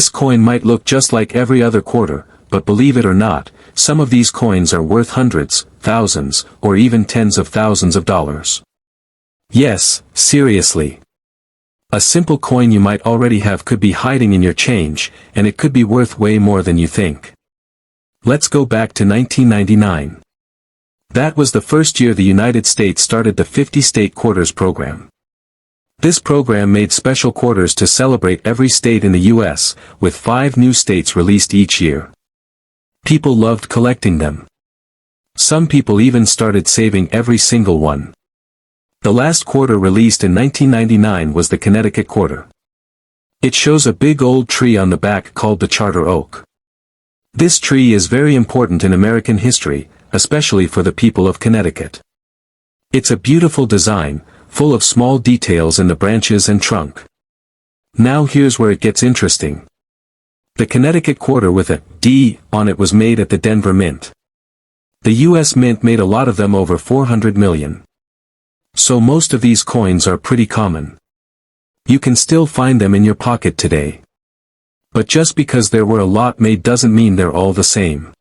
This coin might look just like every other quarter, but believe it or not, some of these coins are worth hundreds, thousands, or even tens of thousands of dollars. Yes, seriously. A simple coin you might already have could be hiding in your change, and it could be worth way more than you think. Let's go back to 1999. That was the first year the United States started the 50-state quarters program. This program made special quarters to celebrate every state in the U.S., with 5 new states released each year. People loved collecting them. Some people even started saving every single one. The last quarter released in 1999 was the Connecticut quarter. It shows a big old tree on the back called the Charter Oak. This tree is very important in American history, especially for the people of Connecticut. It's a beautiful design, full of small details in the branches and trunk. Now here's where it gets interesting. The Connecticut quarter with a D on it was made at the Denver Mint. The U.S. Mint made a lot of them, over 400 million. So most of these coins are pretty common. You can still find them in your pocket today. But just because there were a lot made doesn't mean they're all the same.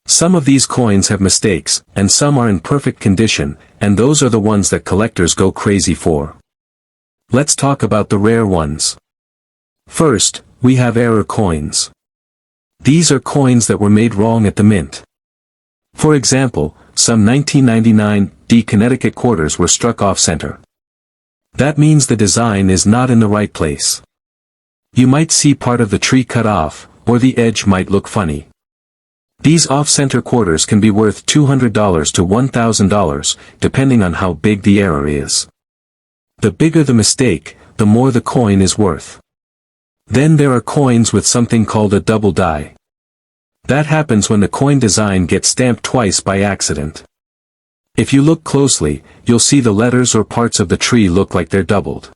Some of these coins have mistakes, and some are in perfect condition, and those are the ones that collectors go crazy for. Let's talk about the rare ones. First, we have error coins. These are coins that were made wrong at the mint. For example, some 1999 D Connecticut quarters were struck off-center. That means the design is not in the right place. You might see part of the tree cut off, or the edge might look funny. These off-center quarters can be worth $200 to $1,000, depending on how big the error is. The bigger the mistake, the more the coin is worth. Then there are coins with something called a double die. That happens when the coin design gets stamped twice by accident. If you look closely, you'll see the letters or parts of the tree look like they're doubled.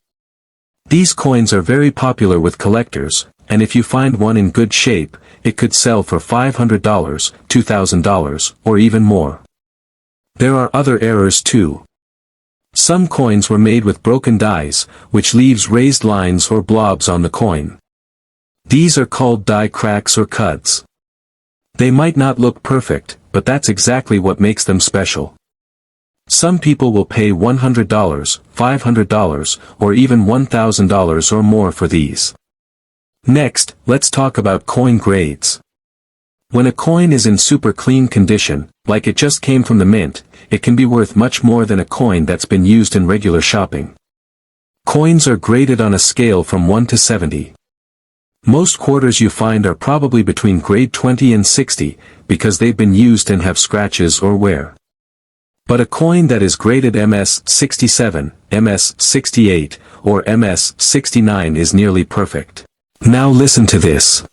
These coins are very popular with collectors, and if you find one in good shape, it could sell for $500, $2,000, or even more. There are other errors too. Some coins were made with broken dies, which leaves raised lines or blobs on the coin. These are called die cracks or cuds. They might not look perfect, but that's exactly what makes them special. Some people will pay $100, $500, or even $1,000 or more for these. Next, let's talk about coin grades. When a coin is in super clean condition, like it just came from the mint, it can be worth much more than a coin that's been used in regular shopping. Coins are graded on a scale from 1 to 70. Most quarters you find are probably between grade 20 and 60, because they've been used and have scratches or wear. But a coin that is graded MS 67, MS 68, or MS 69 is nearly perfect. Now listen to this.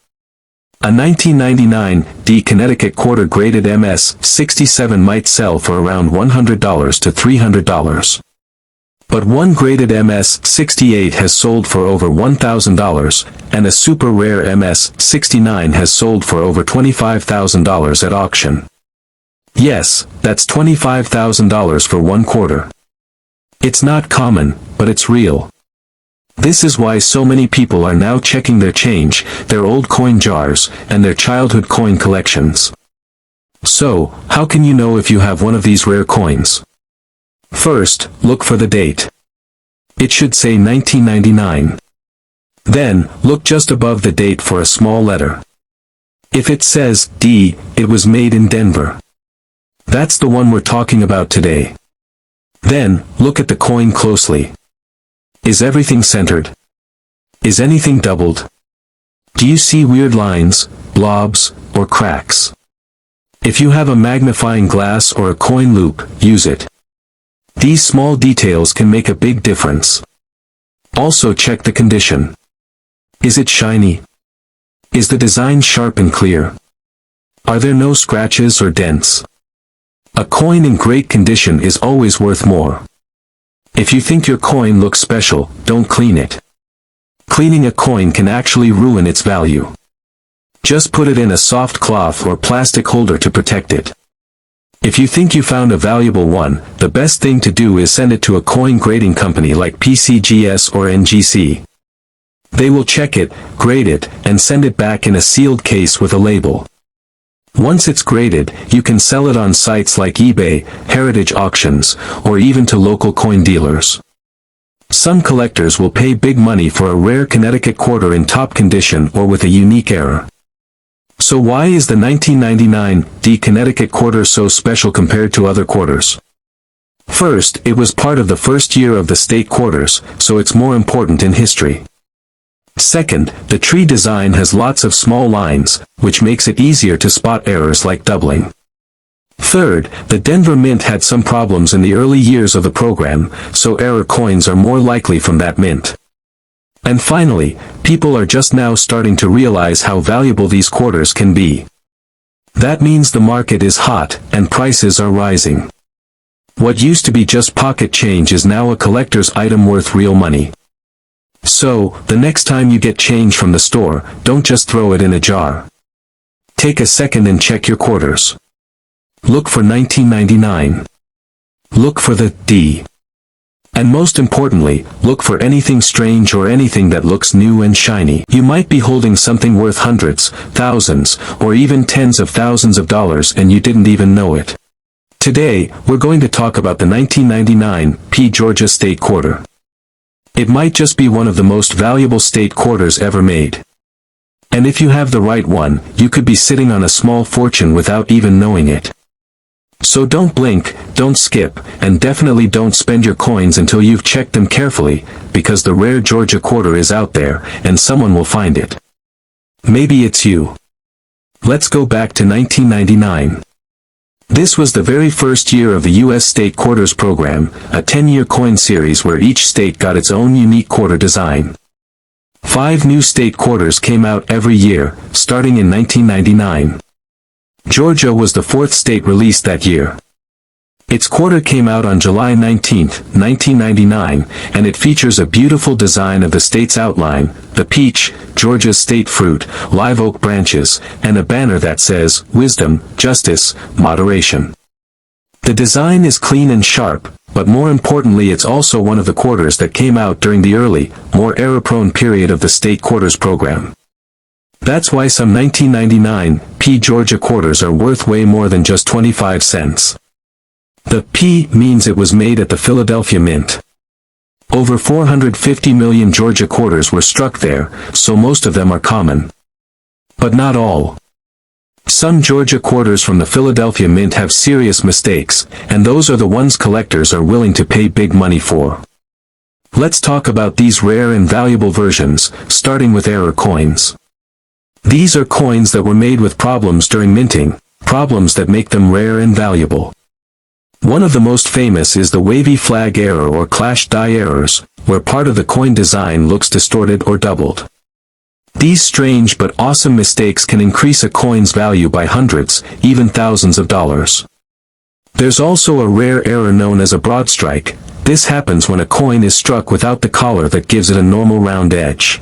A 1999 D Connecticut quarter graded MS 67 might sell for around $100 to $300. But one graded MS 68 has sold for over $1,000, and a super rare MS 69 has sold for over $25,000 at auction. Yes, that's $25,000 for one quarter. It's not common, but it's real. This is why so many people are now checking their change, their old coin jars, and their childhood coin collections. So, how can you know if you have one of these rare coins? First, look for the date. It should say 1999. Then, look just above the date for a small letter. If it says D, it was made in Denver. That's the one we're talking about today. Then, look at the coin closely. Is everything centered? Is anything doubled? Do you see weird lines, blobs, or cracks? If you have a magnifying glass or a coin loop, use it. These small details can make a big difference. Also check the condition. Is it shiny? Is the design sharp and clear? Are there no scratches or dents? A coin in great condition is always worth more. If you think your coin looks special, don't clean it. Cleaning a coin can actually ruin its value. Just put it in a soft cloth or plastic holder to protect it. If you think you found a valuable one, the best thing to do is send it to a coin grading company like PCGS or NGC. They will check it, grade it, and send it back in a sealed case with a label. Once it's graded, you can sell it on sites like eBay, heritage auctions, or even to local coin dealers. Some collectors will pay big money for a rare Connecticut quarter in top condition or with a unique error. So why is the 1999 Connecticut quarter so special compared to other quarters? First, it was part of the first year of the state quarters, so it's more important in history. Second, the tree design has lots of small lines, which makes it easier to spot errors like doubling. Third, the Denver Mint had some problems in the early years of the program, so error coins are more likely from that mint. And finally, people are just now starting to realize how valuable these quarters can be. That means the market is hot, and prices are rising. What used to be just pocket change is now a collector's item worth real money. So, the next time you get change from the store, don't just throw it in a jar. Take a second and check your quarters. Look for 1999. Look for the D. And most importantly, look for anything strange or anything that looks new and shiny. You might be holding something worth hundreds, thousands, or even tens of thousands of dollars and you didn't even know it. Today, we're going to talk about the 1999 Georgia State Quarter. It might just be one of the most valuable state quarters ever made. And if you have the right one, you could be sitting on a small fortune without even knowing it. So don't blink, don't skip, and definitely don't spend your coins until you've checked them carefully, because the rare Georgia quarter is out there, and someone will find it. Maybe it's you. Let's go back to 1999. This was the very first year of the U.S. State Quarters program, a 10-year coin series where each state got its own unique quarter design. 5 new state quarters came out every year, starting in 1999. Georgia was the 4th state released that year. Its quarter came out on July 19, 1999, and it features a beautiful design of the state's outline, the peach, Georgia's state fruit, live oak branches, and a banner that says, Wisdom, Justice, Moderation. The design is clean and sharp, but more importantly it's also one of the quarters that came out during the early, more error-prone period of the state quarters program. That's why some 1999 Georgia quarters are worth way more than just 25 cents. The P means it was made at the Philadelphia Mint. Over 450 million Georgia quarters were struck there, so most of them are common. But not all. Some Georgia quarters from the Philadelphia Mint have serious mistakes, and those are the ones collectors are willing to pay big money for. Let's talk about these rare and valuable versions, starting with error coins. These are coins that were made with problems during minting, problems that make them rare and valuable. One of the most famous is the wavy flag error or clashed die errors, where part of the coin design looks distorted or doubled. These strange but awesome mistakes can increase a coin's value by hundreds, even thousands of dollars. There's also a rare error known as a broad strike. This happens when a coin is struck without the collar that gives it a normal round edge.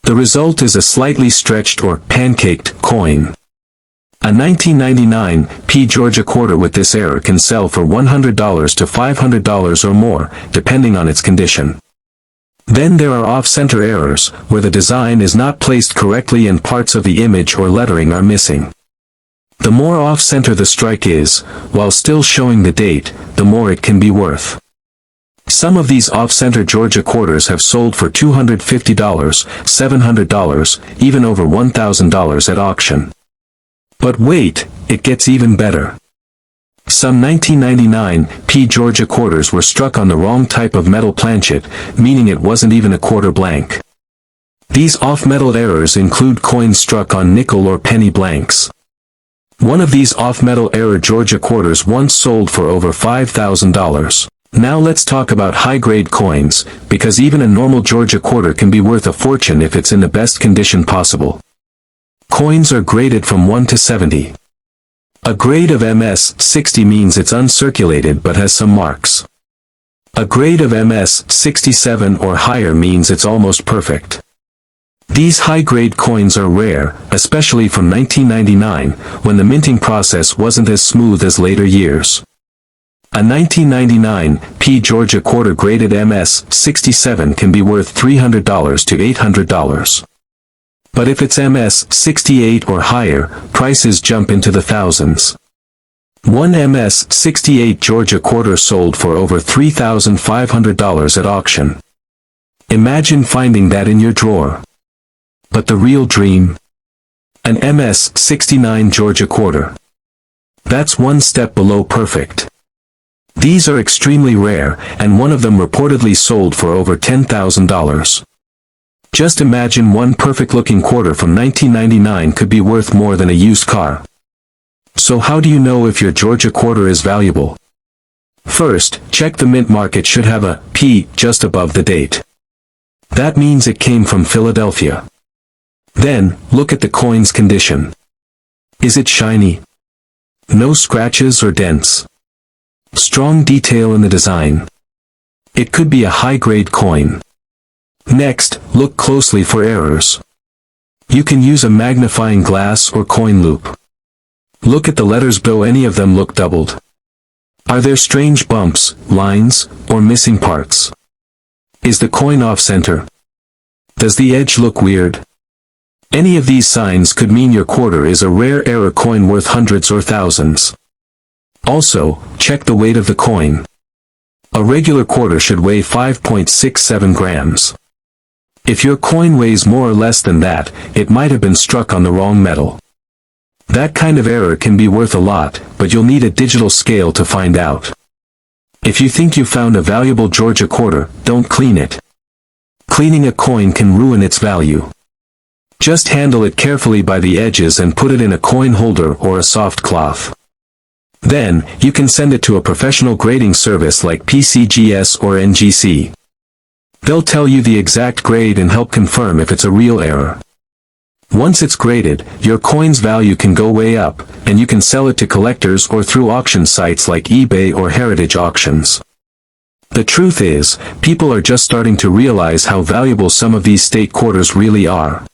The result is a slightly stretched or pancaked coin. A 1999 Georgia quarter with this error can sell for $100 to $500 or more, depending on its condition. Then there are off-center errors, where the design is not placed correctly and parts of the image or lettering are missing. The more off-center the strike is, while still showing the date, the more it can be worth. Some of these off-center Georgia quarters have sold for $250, $700, even over $1,000 at auction. But wait, it gets even better. Some 1999 Georgia quarters were struck on the wrong type of metal planchet, meaning it wasn't even a quarter blank. These off-metal errors include coins struck on nickel or penny blanks. One of these off-metal error Georgia quarters once sold for over $5,000. Now let's talk about high-grade coins, because even a normal Georgia quarter can be worth a fortune if it's in the best condition possible. Coins are graded from 1 to 70. A grade of MS 60 means it's uncirculated but has some marks. A grade of MS 67 or higher means it's almost perfect. These high-grade coins are rare, especially from 1999, when the minting process wasn't as smooth as later years. A 1999 P Georgia quarter graded MS-67 can be worth $300 to $800. But if it's MS-68 or higher, prices jump into the thousands. One MS-68 Georgia quarter sold for over $3,500 at auction. Imagine finding that in your drawer. But the real dream? An MS-69 Georgia quarter. That's one step below perfect. These are extremely rare, and one of them reportedly sold for over $10,000. Just imagine one perfect-looking quarter from 1999 could be worth more than a used car. So how do you know if your Georgia quarter is valuable? First, check the mint market should have a P just above the date. That means it came from Philadelphia. Then, look at the coin's condition. Is it shiny? No scratches or dents. Strong detail in the design. It could be a high-grade coin. Next, look closely for errors. You can use a magnifying glass or coin loop. Look at the letters below, any of them look doubled. Are there strange bumps, lines, or missing parts? Is the coin off-center? Does the edge look weird? Any of these signs could mean your quarter is a rare error coin worth hundreds or thousands. Also, check the weight of the coin. A regular quarter should weigh 5.67 grams. If your coin weighs more or less than that, it might have been struck on the wrong metal. That kind of error can be worth a lot, but you'll need a digital scale to find out. If you think you found a valuable Georgia quarter, don't clean it. Cleaning a coin can ruin its value. Just handle it carefully by the edges and put it in a coin holder or a soft cloth. Then, you can send it to a professional grading service like PCGS or NGC. They'll tell you the exact grade and help confirm if it's a real error. Once it's graded, your coin's value can go way up, and you can sell it to collectors or through auction sites like eBay or Heritage Auctions. The truth is, people are just starting to realize how valuable some of these state quarters really are.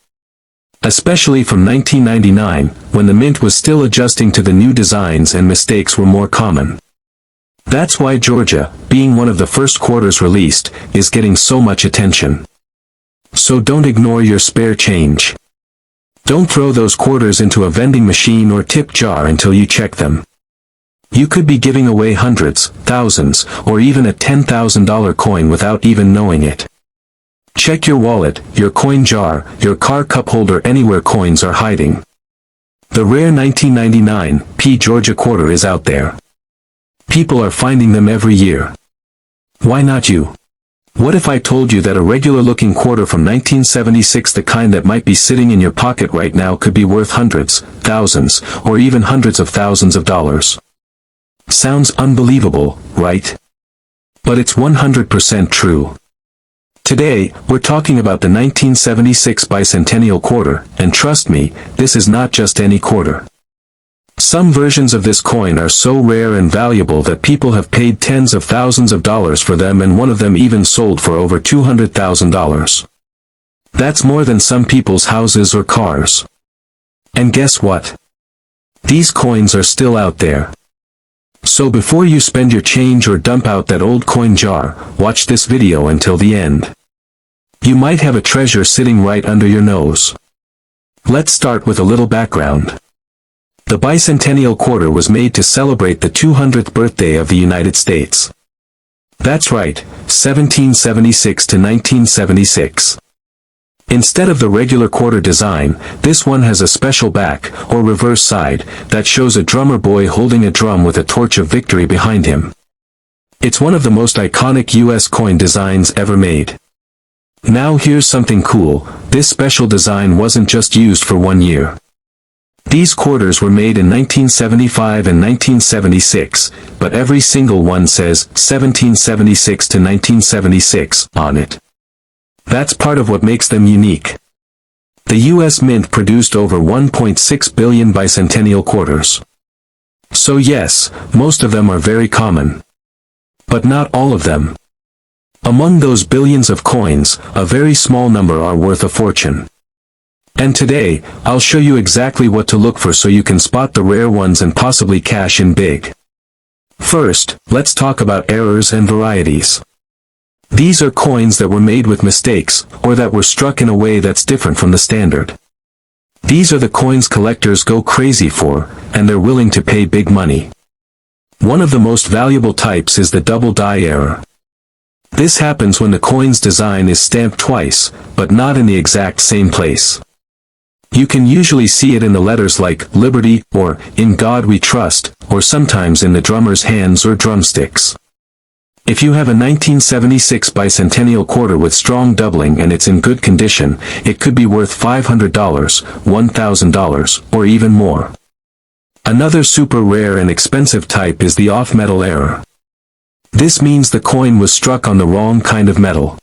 Especially from 1999, when the mint was still adjusting to the new designs and mistakes were more common. That's why Georgia, being one of the first quarters released, is getting so much attention. So don't ignore your spare change. Don't throw those quarters into a vending machine or tip jar until you check them. You could be giving away hundreds, thousands, or even a $10,000 coin without even knowing it. Check your wallet, your coin jar, your car cup holder, anywhere coins are hiding. The rare 1999 P Georgia quarter is out there. People are finding them every year. Why not you? What if I told you that a regular-looking quarter from 1976, the kind that might be sitting in your pocket right now, could be worth hundreds, thousands, or even hundreds of thousands of dollars? Sounds unbelievable, right? But it's 100% true. Today, we're talking about the 1976 Bicentennial quarter, and trust me, this is not just any quarter. Some versions of this coin are so rare and valuable that people have paid tens of thousands of dollars for them, and one of them even sold for over $200,000. That's more than some people's houses or cars. And guess what? These coins are still out there. So before you spend your change or dump out that old coin jar, watch this video until the end. You might have a treasure sitting right under your nose. Let's start with a little background. The Bicentennial quarter was made to celebrate the 200th birthday of the United States. That's right, 1776 to 1976. Instead of the regular quarter design, this one has a special back, or reverse side, that shows a drummer boy holding a drum with a torch of victory behind him. It's one of the most iconic U.S. coin designs ever made. Now here's something cool, this special design wasn't just used for 1 year. These quarters were made in 1975 and 1976, but every single one says 1776 to 1976 on it. That's part of what makes them unique. The U.S. Mint produced over 1.6 billion bicentennial quarters. So yes, most of them are very common. But not all of them. Among those billions of coins, a very small number are worth a fortune. And today, I'll show you exactly what to look for so you can spot the rare ones and possibly cash in big. First, let's talk about errors and varieties. These are coins that were made with mistakes, or that were struck in a way that's different from the standard. These are the coins collectors go crazy for, and they're willing to pay big money. One of the most valuable types is the double die error. This happens when the coin's design is stamped twice, but not in the exact same place. You can usually see it in the letters like Liberty or In God We Trust, or sometimes in the drummer's hands or drumsticks. If you have a 1976 Bicentennial quarter with strong doubling and it's in good condition, it could be worth $500, $1,000, or even more. Another super rare and expensive type is the off-metal error. This means the coin was struck on the wrong kind of metal.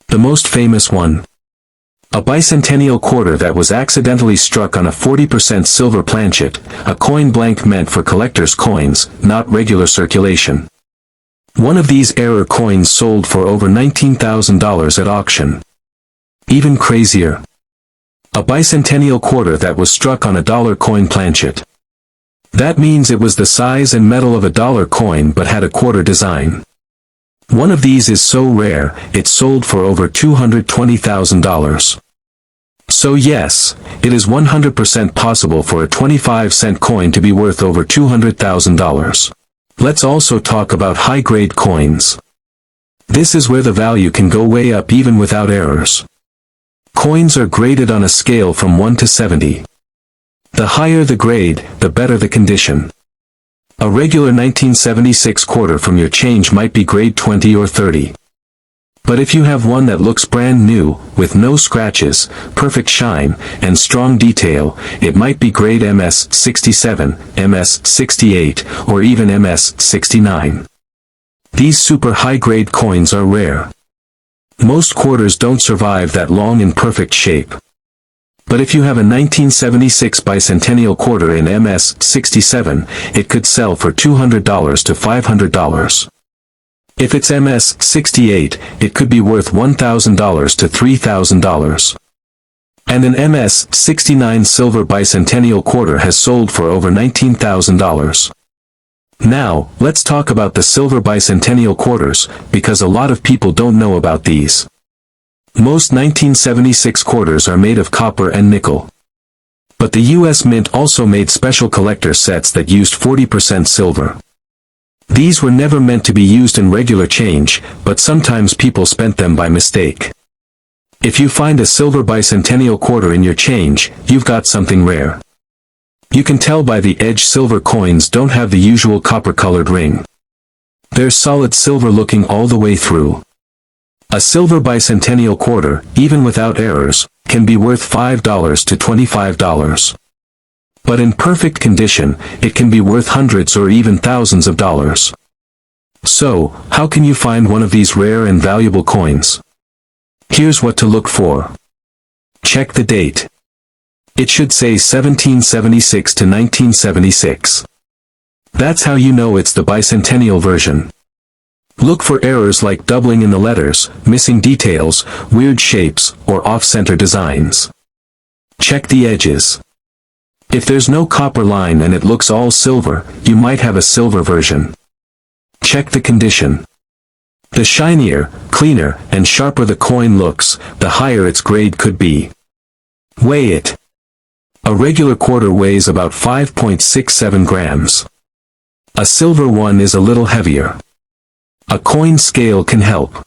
The most famous one. A Bicentennial quarter that was accidentally struck on a 40% silver planchet, a coin blank meant for collectors' coins, not regular circulation. One of these error coins sold for over $19,000 at auction. Even crazier. A Bicentennial quarter that was struck on a dollar coin planchet. That means it was the size and metal of a dollar coin but had a quarter design. One of these is so rare, it sold for over $220,000. So yes, it is 100% possible for a 25-cent coin to be worth over $200,000. Let's also talk about high-grade coins. This is where the value can go way up even without errors. Coins are graded on a scale from 1 to 70. The higher the grade, the better the condition. A regular 1976 quarter from your change might be grade 20 or 30. But if you have one that looks brand new, with no scratches, perfect shine, and strong detail, it might be grade MS 67, MS 68, or even MS 69. These super high-grade coins are rare. Most quarters don't survive that long in perfect shape. But if you have a 1976 Bicentennial quarter in MS 67, it could sell for $200 to $500. If it's MS 68, it could be worth $1,000 to $3,000. And an MS 69 silver Bicentennial quarter has sold for over $19,000. Now, let's talk about the silver Bicentennial quarters, because a lot of people don't know about these. Most 1976 quarters are made of copper and nickel. But the US Mint also made special collector sets that used 40% silver. These were never meant to be used in regular change, but sometimes people spent them by mistake. If you find a silver Bicentennial quarter in your change, you've got something rare. You can tell by the edge silver coins don't have the usual copper-colored ring. They're solid silver looking all the way through. A silver Bicentennial quarter, even without errors, can be worth $5 to $25. But in perfect condition, it can be worth hundreds or even thousands of dollars. So, how can you find one of these rare and valuable coins? Here's what to look for. Check the date. It should say 1776 to 1976. That's how you know it's the Bicentennial version. Look for errors like doubling in the letters, missing details, weird shapes, or off-center designs. Check the edges. If there's no copper line and it looks all silver, you might have a silver version. Check the condition. The shinier, cleaner, and sharper the coin looks, the higher its grade could be. Weigh it. A regular quarter weighs about 5.67 grams. A silver one is a little heavier. A coin scale can help.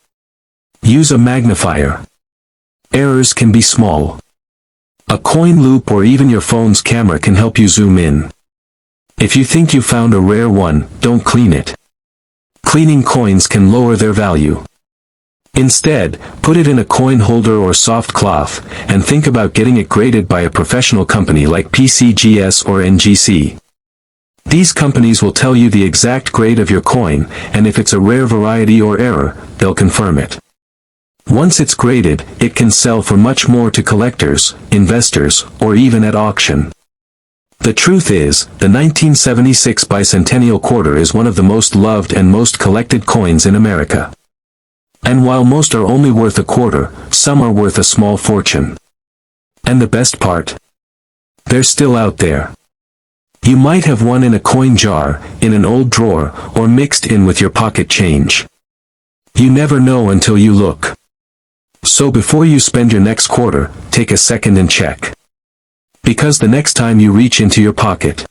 Use a magnifier. Errors can be small. A coin loop or even your phone's camera can help you zoom in. If you think you found a rare one, don't clean it. Cleaning coins can lower their value. Instead, put it in a coin holder or soft cloth, and think about getting it graded by a professional company like PCGS or NGC. These companies will tell you the exact grade of your coin, and if it's a rare variety or error, they'll confirm it. Once it's graded, it can sell for much more to collectors, investors, or even at auction. The truth is, the 1976 Bicentennial quarter is one of the most loved and most collected coins in America. And while most are only worth a quarter, some are worth a small fortune. And the best part? They're still out there. You might have one in a coin jar, in an old drawer, or mixed in with your pocket change. You never know until you look. So before you spend your next quarter, take a second and check. Because the next time you reach into your pocket,